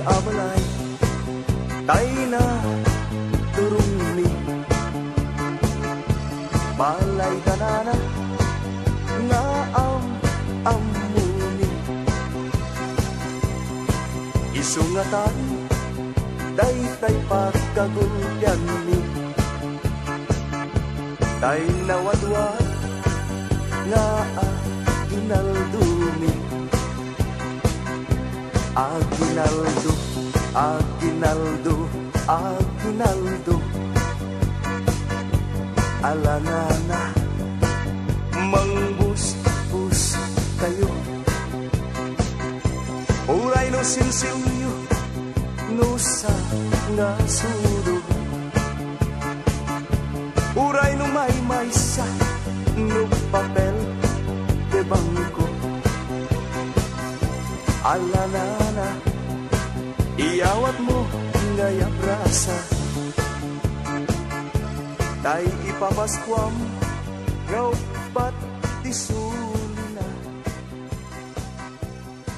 abalay tay na turong ni balay tanana nga amuni isungatan day pagkagulyan ni tay nawadwad nga ginaldumi Aguinaldo alanana mangbus-bus kayo uray no sinsilyo no sa nga sudo uray no may sa no papel de bangko alanana iyawat mo ngaya brasa tay ipapaskwam ngaw ba't disulina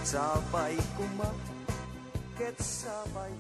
sabay kumakit sabay